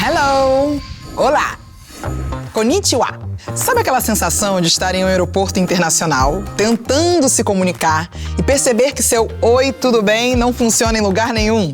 Hello! Olá! Konnichiwa! Sabe aquela sensação de estar em um aeroporto internacional, tentando se comunicar e perceber que seu "Oi, tudo bem?" não funciona em lugar nenhum?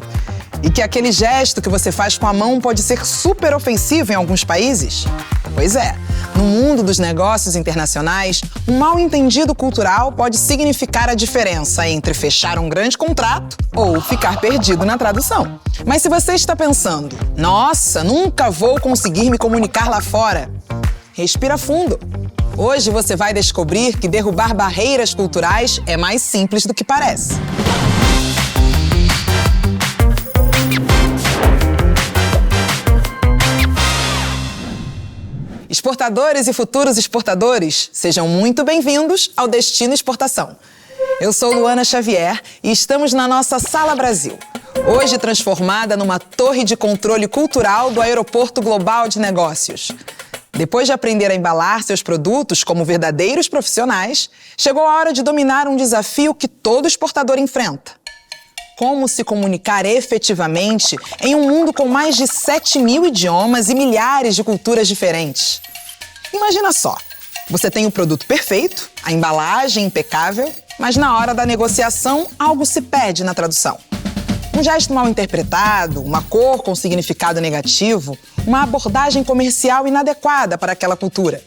E que aquele gesto que você faz com a mão pode ser super ofensivo em alguns países? Pois é, no mundo dos negócios internacionais, um mal-entendido cultural pode significar a diferença entre fechar um grande contrato ou ficar perdido na tradução. Mas se você está pensando, nossa, nunca vou conseguir me comunicar lá fora, respira fundo. Hoje você vai descobrir que derrubar barreiras culturais é mais simples do que parece. Exportadores e futuros exportadores, sejam muito bem-vindos ao Destino Exportação. Eu sou Luana Xavier e estamos na nossa Sala Brasil, hoje transformada numa torre de controle cultural do Aeroporto Global de Negócios. Depois de aprender a embalar seus produtos como verdadeiros profissionais, chegou a hora de dominar um desafio que todo exportador enfrenta. Como se comunicar efetivamente em um mundo com mais de 7.000 idiomas e milhares de culturas diferentes? Imagina só, você tem o produto perfeito, a embalagem impecável, mas na hora da negociação algo se perde na tradução. Um gesto mal interpretado, uma cor com significado negativo, uma abordagem comercial inadequada para aquela cultura.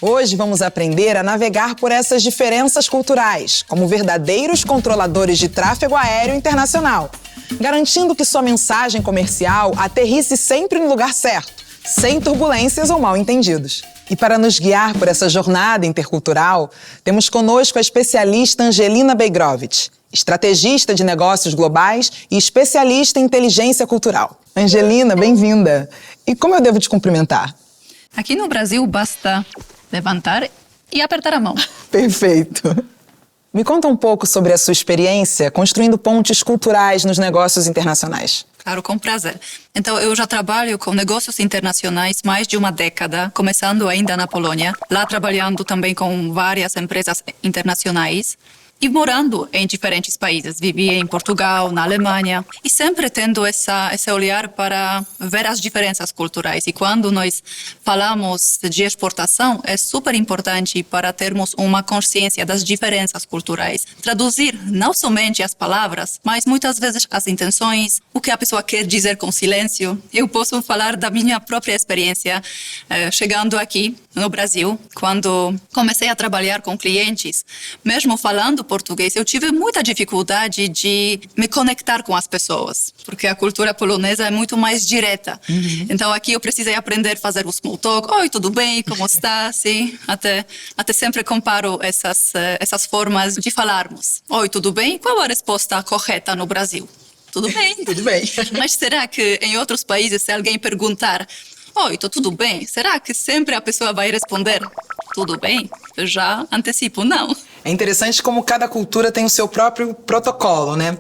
Hoje vamos aprender a navegar por essas diferenças culturais, como verdadeiros controladores de tráfego aéreo internacional, garantindo que sua mensagem comercial aterrisse sempre no lugar certo, sem turbulências ou mal-entendidos. E para nos guiar por essa jornada intercultural, temos conosco a especialista Angelina Beigrovich, estrategista de negócios globais e especialista em inteligência cultural. Angelina, bem-vinda! E como eu devo te cumprimentar? Aqui no Brasil basta levantar e apertar a mão. Perfeito. Me conta um pouco sobre a sua experiência construindo pontes culturais nos negócios internacionais. Claro, com prazer. Então, eu já trabalho com negócios internacionais mais de uma década, começando ainda na Polônia, lá trabalhando também com várias empresas internacionais e morando em diferentes países. Vivi em Portugal, na Alemanha, e sempre tendo esse olhar para ver as diferenças culturais. E quando nós falamos de exportação, é super importante para termos uma consciência das diferenças culturais. Traduzir não somente as palavras, mas muitas vezes as intenções, o que a pessoa quer dizer com silêncio. Eu posso falar da minha própria experiência chegando aqui no Brasil, quando comecei a trabalhar com clientes, mesmo falando português, eu tive muita dificuldade de me conectar com as pessoas, porque a cultura polonesa é muito mais direta. Então aqui eu precisei aprender a fazer o small talk. Oi, tudo bem? Como está? Sim, até sempre comparo essas formas de falarmos. Oi, tudo bem? Qual a resposta correta no Brasil? Tudo bem. Tudo bem. Mas será que em outros países, se alguém perguntar oi, tô tudo bem? Será que sempre a pessoa vai responder tudo bem? Eu já antecipo, não. É interessante como cada cultura tem o seu próprio protocolo, né?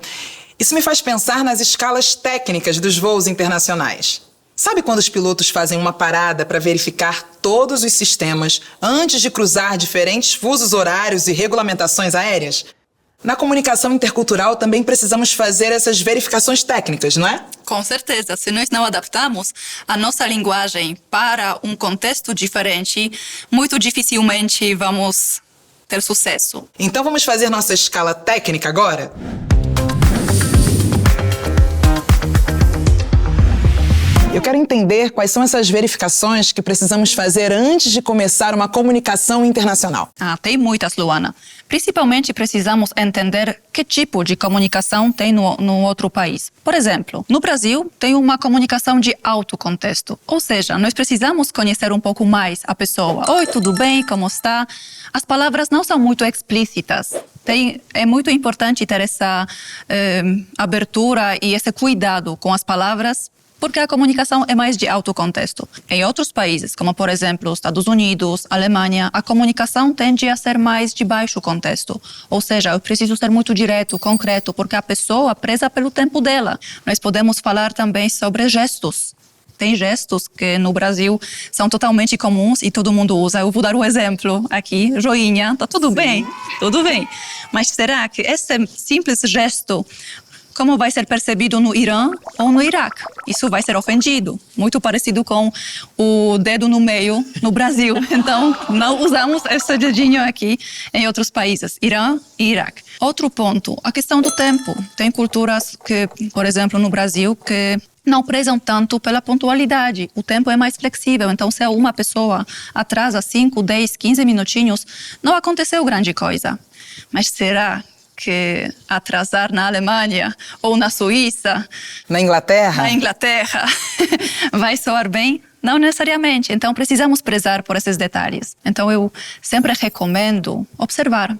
Isso me faz pensar nas escalas técnicas dos voos internacionais. Sabe quando os pilotos fazem uma parada para verificar todos os sistemas antes de cruzar diferentes fusos horários e regulamentações aéreas? Na comunicação intercultural também precisamos fazer essas verificações técnicas, não é? Com certeza. Se nós não adaptamos a nossa linguagem para um contexto diferente, muito dificilmente vamos ter sucesso. Então vamos fazer nossa escala técnica agora? Eu quero entender quais são essas verificações que precisamos fazer antes de começar uma comunicação internacional. Tem muitas, Luana. Principalmente precisamos entender que tipo de comunicação tem no outro país. Por exemplo, no Brasil tem uma comunicação de alto contexto. Ou seja, nós precisamos conhecer um pouco mais a pessoa. Oi, tudo bem? Como está? As palavras não são muito explícitas. É muito importante ter essa abertura e esse cuidado com as palavras, porque a comunicação é mais de alto contexto. Em outros países, como por exemplo Estados Unidos, Alemanha, a comunicação tende a ser mais de baixo contexto. Ou seja, eu preciso ser muito direto, concreto, porque a pessoa preza pelo tempo dela. Nós podemos falar também sobre gestos. Tem gestos que no Brasil são totalmente comuns e todo mundo usa. Eu vou dar um exemplo aqui, joinha, tá tudo bem? Tudo bem. Mas será que esse simples gesto como vai ser percebido no Irã ou no Iraque. Isso vai ser ofendido. Muito parecido com o dedo no meio no Brasil. Então, não usamos esse dedinho aqui em outros países, Irã e Iraque. Outro ponto, a questão do tempo. Tem culturas que, por exemplo, no Brasil, que não prezam tanto pela pontualidade. O tempo é mais flexível. Então, se uma pessoa atrasa 5, 10, 15 minutinhos, não aconteceu grande coisa. Mas será que atrasar na Alemanha ou na Suíça, Na Inglaterra? vai soar bem? Não necessariamente. Então, precisamos prezar por esses detalhes. Então, eu sempre recomendo observar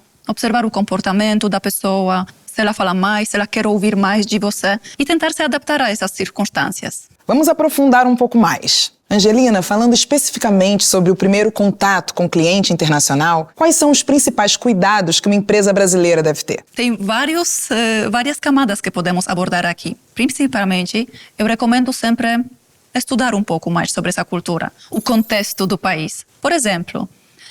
o comportamento da pessoa, se ela fala mais, se ela quer ouvir mais de você e tentar se adaptar a essas circunstâncias. Vamos aprofundar um pouco mais. Angelina, falando especificamente sobre o primeiro contato com o cliente internacional, quais são os principais cuidados que uma empresa brasileira deve ter? Tem várias camadas que podemos abordar aqui. Principalmente, eu recomendo sempre estudar um pouco mais sobre essa cultura, o contexto do país. Por exemplo,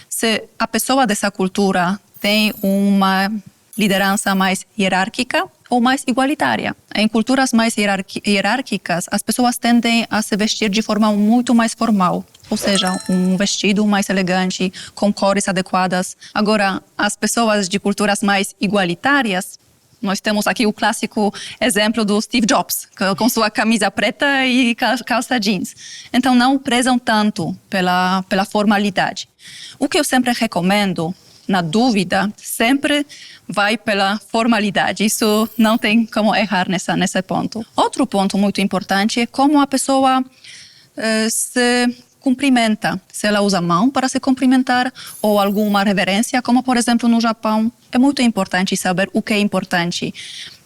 se a pessoa dessa cultura tem uma liderança mais hierárquica ou mais igualitária. Em culturas mais hierárquicas, as pessoas tendem a se vestir de forma muito mais formal, ou seja, um vestido mais elegante, com cores adequadas. Agora, as pessoas de culturas mais igualitárias, nós temos aqui o clássico exemplo do Steve Jobs, com sua camisa preta e calça jeans. Então, não prezam tanto pela formalidade. O que eu sempre recomendo, na dúvida, sempre vai pela formalidade. Isso não tem como errar nesse ponto. Outro ponto muito importante é como a pessoa se cumprimenta. Se ela usa a mão para se cumprimentar ou alguma reverência, como por exemplo no Japão. É muito importante saber o que é importante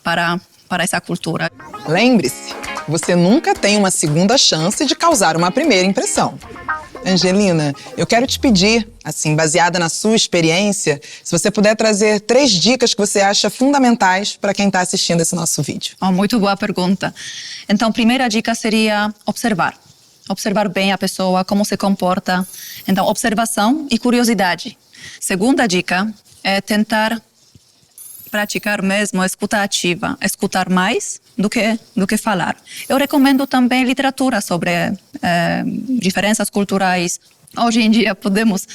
para essa cultura. Lembre-se, você nunca tem uma segunda chance de causar uma primeira impressão. Angelina, eu quero te pedir, assim, baseada na sua experiência, se você puder trazer 3 dicas que você acha fundamentais para quem está assistindo esse nosso vídeo. Muito boa pergunta. Então, primeira dica seria observar. Observar bem a pessoa, como se comporta. Então, observação e curiosidade. Segunda dica é tentar praticar mesmo a escuta ativa, escutar mais do que falar. Eu recomendo também literatura sobre diferenças culturais. Hoje em dia podemos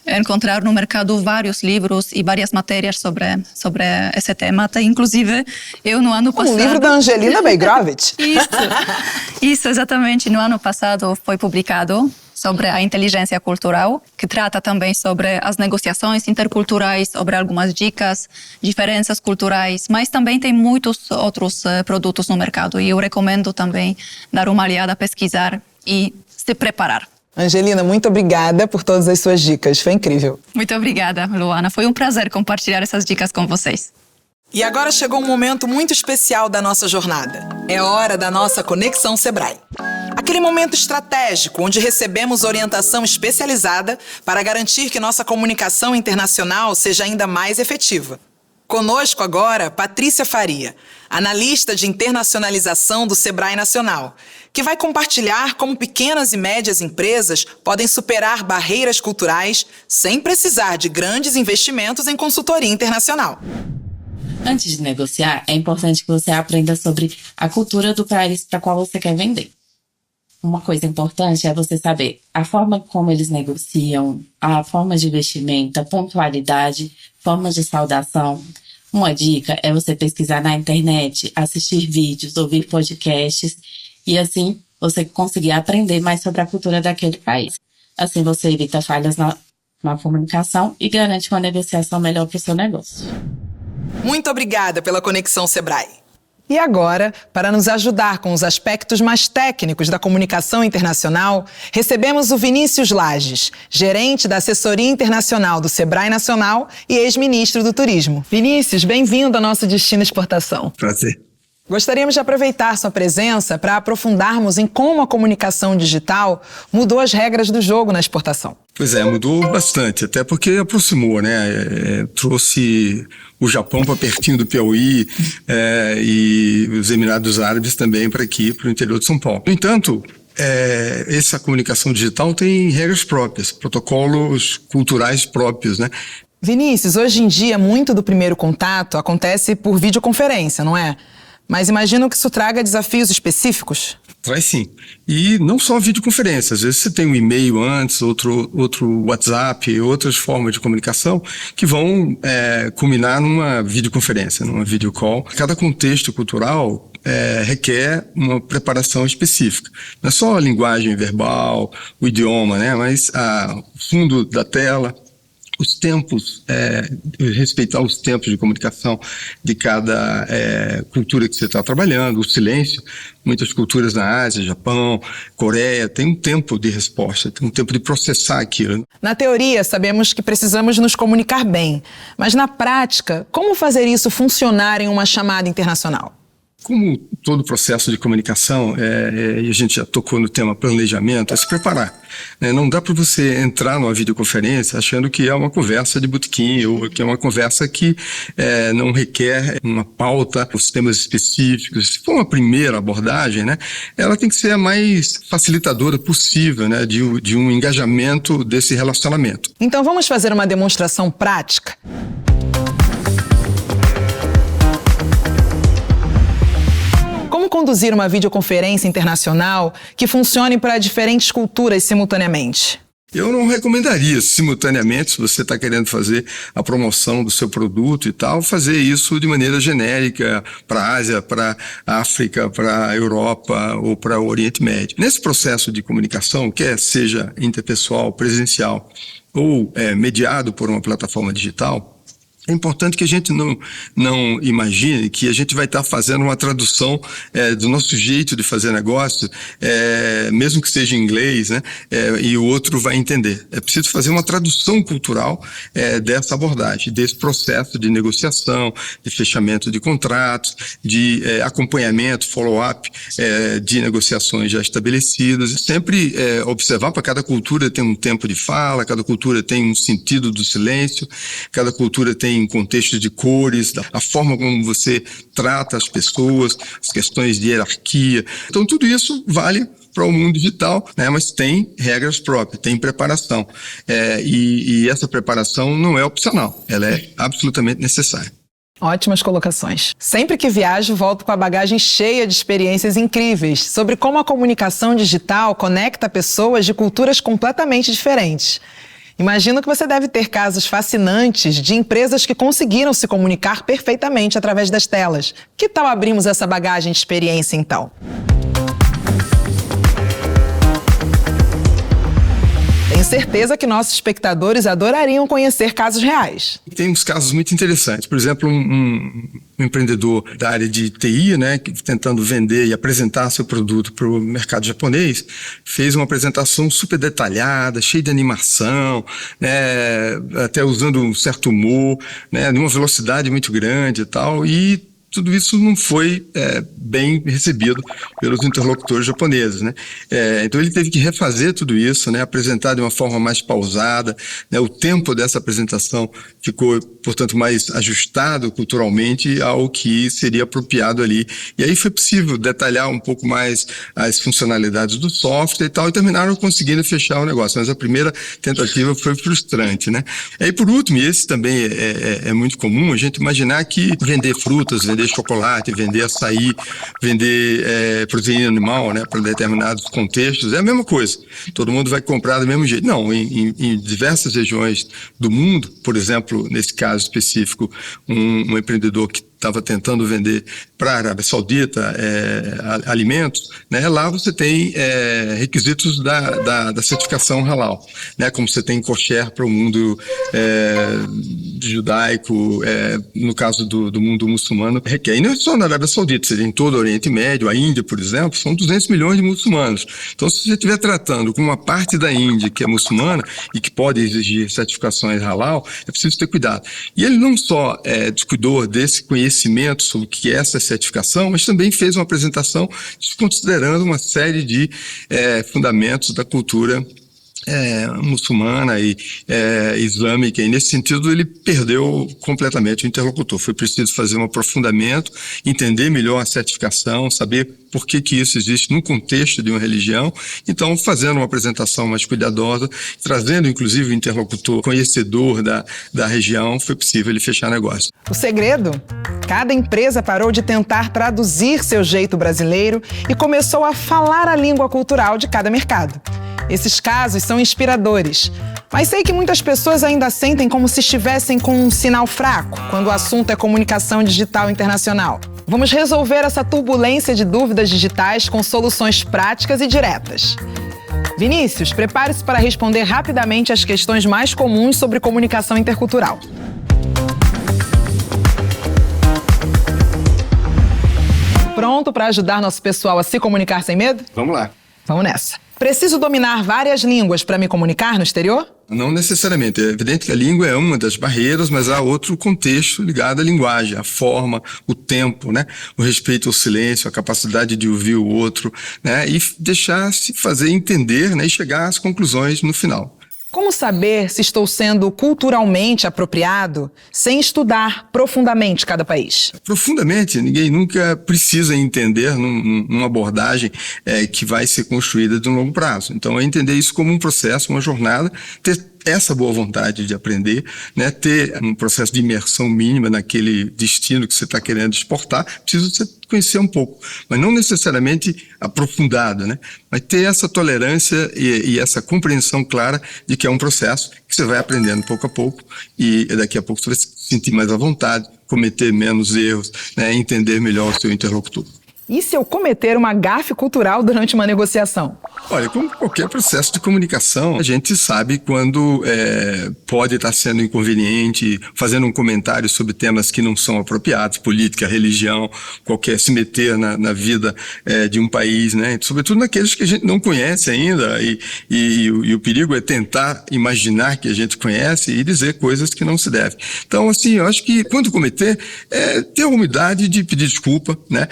encontrar no mercado vários livros e várias matérias sobre esse tema. Inclusive, eu no ano passado... O livro da Angelina Beigrovich. Isso, exatamente. No ano passado foi publicado sobre a inteligência cultural, que trata também sobre as negociações interculturais, sobre algumas dicas, diferenças culturais, mas também tem muitos outros produtos no mercado. E eu recomendo também dar uma olhada, pesquisar e se preparar. Angelina, muito obrigada por todas as suas dicas. Foi incrível. Muito obrigada, Luana. Foi um prazer compartilhar essas dicas com vocês. E agora chegou um momento muito especial da nossa jornada. É hora da nossa Conexão Sebrae. Aquele momento estratégico onde recebemos orientação especializada para garantir que nossa comunicação internacional seja ainda mais efetiva. Conosco agora, Patrícia Faria, analista de internacionalização do Sebrae Nacional, que vai compartilhar como pequenas e médias empresas podem superar barreiras culturais sem precisar de grandes investimentos em consultoria internacional. Antes de negociar, é importante que você aprenda sobre a cultura do país para qual você quer vender. Uma coisa importante é você saber a forma como eles negociam, a forma de vestimenta, pontualidade, forma de saudação. Uma dica é você pesquisar na internet, assistir vídeos, ouvir podcasts e assim você conseguir aprender mais sobre a cultura daquele país. Assim você evita falhas na comunicação e garante uma negociação melhor para o seu negócio. Muito obrigada pela Conexão Sebrae. E agora, para nos ajudar com os aspectos mais técnicos da comunicação internacional, recebemos o Vinícius Lages, gerente da assessoria internacional do Sebrae Nacional e ex-ministro do Turismo. Vinícius, bem-vindo ao nosso Destino Exportação. Prazer. Gostaríamos de aproveitar sua presença para aprofundarmos em como a comunicação digital mudou as regras do jogo na exportação. Pois é, mudou bastante, até porque aproximou, né? Trouxe o Japão para pertinho do Piauí e os Emirados Árabes também para aqui, para o interior de São Paulo. No entanto, essa comunicação digital tem regras próprias, protocolos culturais próprios, né? Vinícius, hoje em dia, muito do primeiro contato acontece por videoconferência, não é? Mas imagino que isso traga desafios específicos. Traz sim. E não só videoconferência. Às vezes você tem um e-mail antes, outro WhatsApp, outras formas de comunicação que vão culminar numa videoconferência, numa videocall. Cada contexto cultural requer uma preparação específica. Não é só a linguagem verbal, o idioma, né? Mas o fundo da tela, os tempos, respeitar os tempos de comunicação de cada cultura que você está trabalhando, o silêncio. Muitas culturas na Ásia, Japão, Coreia, tem um tempo de resposta, tem um tempo de processar aquilo. Na teoria, sabemos que precisamos nos comunicar bem, mas na prática, como fazer isso funcionar em uma chamada internacional? Como todo processo de comunicação, e a gente já tocou no tema planejamento, é se preparar. Né? Não dá para você entrar numa videoconferência achando que é uma conversa de botequim ou que é uma conversa que não requer uma pauta, os temas específicos. Se for uma primeira abordagem, né, ela tem que ser a mais facilitadora possível, né, de um engajamento desse relacionamento. Então vamos fazer uma demonstração prática? Como conduzir uma videoconferência internacional que funcione para diferentes culturas simultaneamente? Eu não recomendaria simultaneamente, se você está querendo fazer a promoção do seu produto e tal, fazer isso de maneira genérica para a Ásia, para a África, para a Europa ou para o Oriente Médio. Nesse processo de comunicação, quer seja interpessoal, presencial ou mediado por uma plataforma digital, é importante que a gente não imagine que a gente vai estar fazendo uma tradução do nosso jeito de fazer negócio, mesmo que seja em inglês, né, e o outro vai entender. É preciso fazer uma tradução cultural dessa abordagem, desse processo de negociação, de fechamento de contratos, de acompanhamento, follow-up de negociações já estabelecidas. Sempre observar, para cada cultura tem um tempo de fala, cada cultura tem um sentido do silêncio, cada cultura tem contexto de cores, a forma como você trata as pessoas, as questões de hierarquia. Então, tudo isso vale para o mundo digital, né? Mas tem regras próprias, tem preparação. E essa preparação não é opcional, ela é absolutamente necessária. Ótimas colocações. Sempre que viajo, volto com a bagagem cheia de experiências incríveis sobre como a comunicação digital conecta pessoas de culturas completamente diferentes. Imagino que você deve ter casos fascinantes de empresas que conseguiram se comunicar perfeitamente através das telas. Que tal abrirmos essa bagagem de experiência, então? Tenho certeza que nossos espectadores adorariam conhecer casos reais. Tem uns casos muito interessantes. Por exemplo, um empreendedor da área de TI, né, que tentando vender e apresentar seu produto para o mercado japonês, fez uma apresentação super detalhada, cheia de animação, né, até usando um certo humor, né, numa velocidade muito grande e tal, e tudo isso não foi bem recebido pelos interlocutores japoneses, né? Então ele teve que refazer tudo isso, né? Apresentar de uma forma mais pausada, né? O tempo dessa apresentação ficou, portanto, mais ajustado culturalmente ao que seria apropriado ali. E aí foi possível detalhar um pouco mais as funcionalidades do software e tal, e terminaram conseguindo fechar o negócio. Mas a primeira tentativa foi frustrante, né? E aí, por último, e esse também é muito comum, a gente imaginar que vender frutas, vender chocolate, vender açaí, vender proteína animal, né, para determinados contextos, é a mesma coisa. Todo mundo vai comprar do mesmo jeito. Não, em diversas regiões do mundo, por exemplo, nesse caso específico, um empreendedor que estava tentando vender para a Arábia Saudita alimentos, né? Lá você tem requisitos da certificação halal, né? Como você tem kosher para o mundo judaico, no caso do mundo muçulmano, requer. E não é só na Arábia Saudita, seria em todo o Oriente Médio, a Índia, por exemplo, são 200 milhões de muçulmanos. Então, se você estiver tratando com uma parte da Índia que é muçulmana e que pode exigir certificações halal, é preciso ter cuidado. E ele não só descuidou desse conhecimento sobre o que é essa certificação, mas também fez uma apresentação considerando uma série de fundamentos da cultura muçulmana e islâmica, e nesse sentido ele perdeu completamente o interlocutor. Foi preciso fazer um aprofundamento, entender melhor a certificação, saber por que isso existe no contexto de uma religião. Então, fazendo uma apresentação mais cuidadosa, trazendo inclusive o interlocutor conhecedor da região, foi possível ele fechar negócio. O segredo? Cada empresa parou de tentar traduzir seu jeito brasileiro e começou a falar a língua cultural de cada mercado. Esses casos são inspiradores, mas sei que muitas pessoas ainda sentem como se estivessem com um sinal fraco quando o assunto é comunicação digital internacional. Vamos resolver essa turbulência de dúvidas digitais com soluções práticas e diretas. Vinícius, prepare-se para responder rapidamente as questões mais comuns sobre comunicação intercultural. Pronto para ajudar nosso pessoal a se comunicar sem medo? Vamos lá. Vamos nessa. Preciso dominar várias línguas para me comunicar no exterior? Não necessariamente. É evidente que a língua é uma das barreiras, mas há outro contexto ligado à linguagem, a forma, o tempo, né? O respeito ao silêncio, a capacidade de ouvir o outro, né? E deixar-se fazer entender, né? E chegar às conclusões no final. Como saber se estou sendo culturalmente apropriado sem estudar profundamente cada país? Profundamente, ninguém nunca precisa entender numa abordagem que vai ser construída de um longo prazo. Então, é entender isso como um processo, uma jornada, ter essa boa vontade de aprender, né, ter um processo de imersão mínima naquele destino que você está querendo exportar, precisa você conhecer um pouco, mas não necessariamente aprofundado, né, mas ter essa tolerância e essa compreensão clara de que é um processo que você vai aprendendo pouco a pouco e daqui a pouco você vai se sentir mais à vontade, cometer menos erros, né, entender melhor o seu interlocutor. E se eu cometer uma gafe cultural durante uma negociação? Olha, como qualquer processo de comunicação, a gente sabe quando pode estar sendo inconveniente, fazendo um comentário sobre temas que não são apropriados, política, religião, se meter na vida de um país, né? Sobretudo naqueles que a gente não conhece ainda, e o perigo é tentar imaginar que a gente conhece e dizer coisas que não se deve. Então, assim, eu acho que quando cometer, ter a humildade de pedir desculpa, né?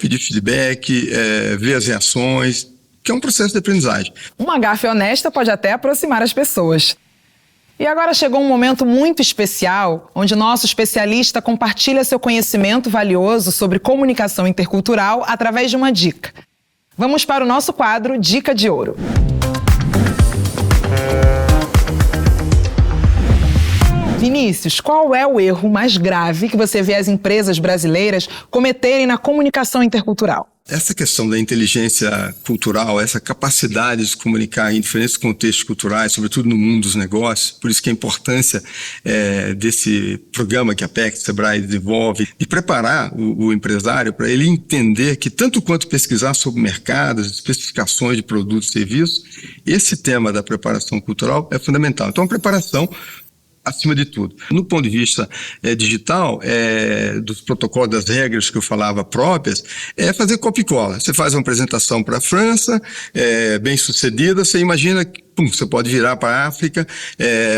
Pedir feedback, ver as reações, que é um processo de aprendizagem. Uma gafe honesta pode até aproximar as pessoas. E agora chegou um momento muito especial, onde nosso especialista compartilha seu conhecimento valioso sobre comunicação intercultural através de uma dica. Vamos para o nosso quadro Dica de Ouro. Vinícius, qual é o erro mais grave que você vê as empresas brasileiras cometerem na comunicação intercultural? Essa questão da inteligência cultural, essa capacidade de se comunicar em diferentes contextos culturais, sobretudo no mundo dos negócios, por isso que a importância desse programa que a PEC, Sebrae desenvolve, de preparar o empresário para ele entender que tanto quanto pesquisar sobre mercados, especificações de produtos e serviços, esse tema da preparação cultural é fundamental. Então, a preparação acima de tudo. No ponto de vista digital, dos protocolos, das regras que eu falava próprias, é fazer copia e cola. Você faz uma apresentação para a França, bem sucedida, você imagina que você pode virar para a África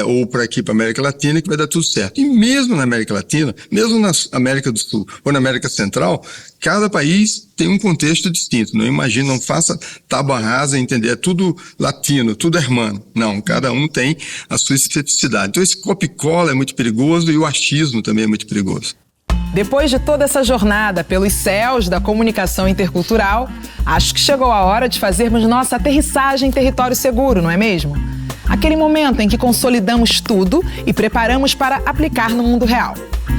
ou para aqui, para a América Latina, que vai dar tudo certo. E mesmo na América Latina, mesmo na América do Sul ou na América Central, cada país tem um contexto distinto. Não faça tábua rasa e entender, é tudo latino, tudo hermano. Não, cada um tem a sua especificidade. Então esse copia-cola é muito perigoso e o achismo também é muito perigoso. Depois de toda essa jornada pelos céus da comunicação intercultural, acho que chegou a hora de fazermos nossa aterrissagem em território seguro, não é mesmo? Aquele momento em que consolidamos tudo e preparamos para aplicar no mundo real.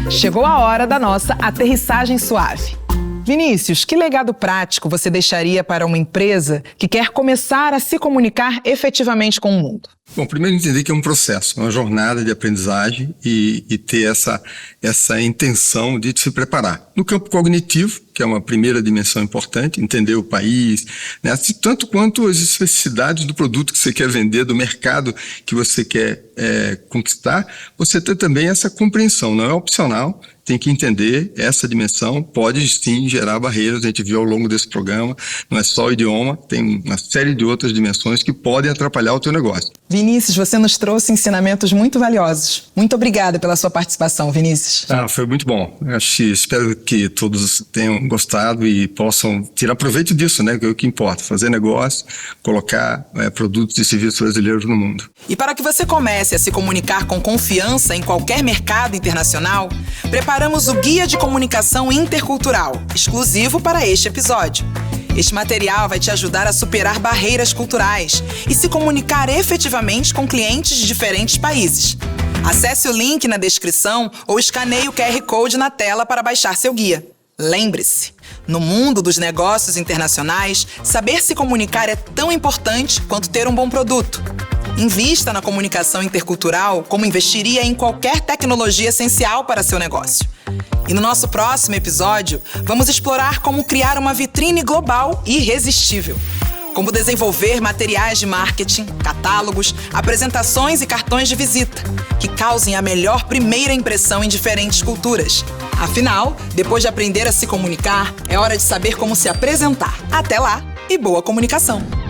Chegou a hora da nossa aterrissagem suave. Vinícius, que legado prático você deixaria para uma empresa que quer começar a se comunicar efetivamente com o mundo? Bom, primeiro entender que é um processo, uma jornada de aprendizagem e ter essa intenção de se preparar. No campo cognitivo, que é uma primeira dimensão importante, entender o país, né? Tanto quanto as especificidades do produto que você quer vender, do mercado que você quer conquistar, você ter também essa compreensão, não é opcional, tem que entender essa dimensão, pode sim gerar barreiras, a gente viu ao longo desse programa, não é só o idioma, tem uma série de outras dimensões que podem atrapalhar o teu negócio. Vinícius, você nos trouxe ensinamentos muito valiosos. Muito obrigada pela sua participação, Vinícius. Foi muito bom. Espero que todos tenham gostado e possam tirar proveito disso, né? Que é o que importa, fazer negócio, colocar produtos e serviços brasileiros no mundo. E para que você comece a se comunicar com confiança em qualquer mercado internacional, preparamos o Guia de Comunicação Intercultural, exclusivo para este episódio. Este material vai te ajudar a superar barreiras culturais e se comunicar efetivamente com clientes de diferentes países. Acesse o link na descrição ou escaneie o QR Code na tela para baixar seu guia. Lembre-se, no mundo dos negócios internacionais, saber se comunicar é tão importante quanto ter um bom produto. Invista na comunicação intercultural como investiria em qualquer tecnologia essencial para seu negócio. E no nosso próximo episódio, vamos explorar como criar uma vitrine global irresistível. Como desenvolver materiais de marketing, catálogos, apresentações e cartões de visita, que causem a melhor primeira impressão em diferentes culturas. Afinal, depois de aprender a se comunicar, é hora de saber como se apresentar. Até lá e boa comunicação!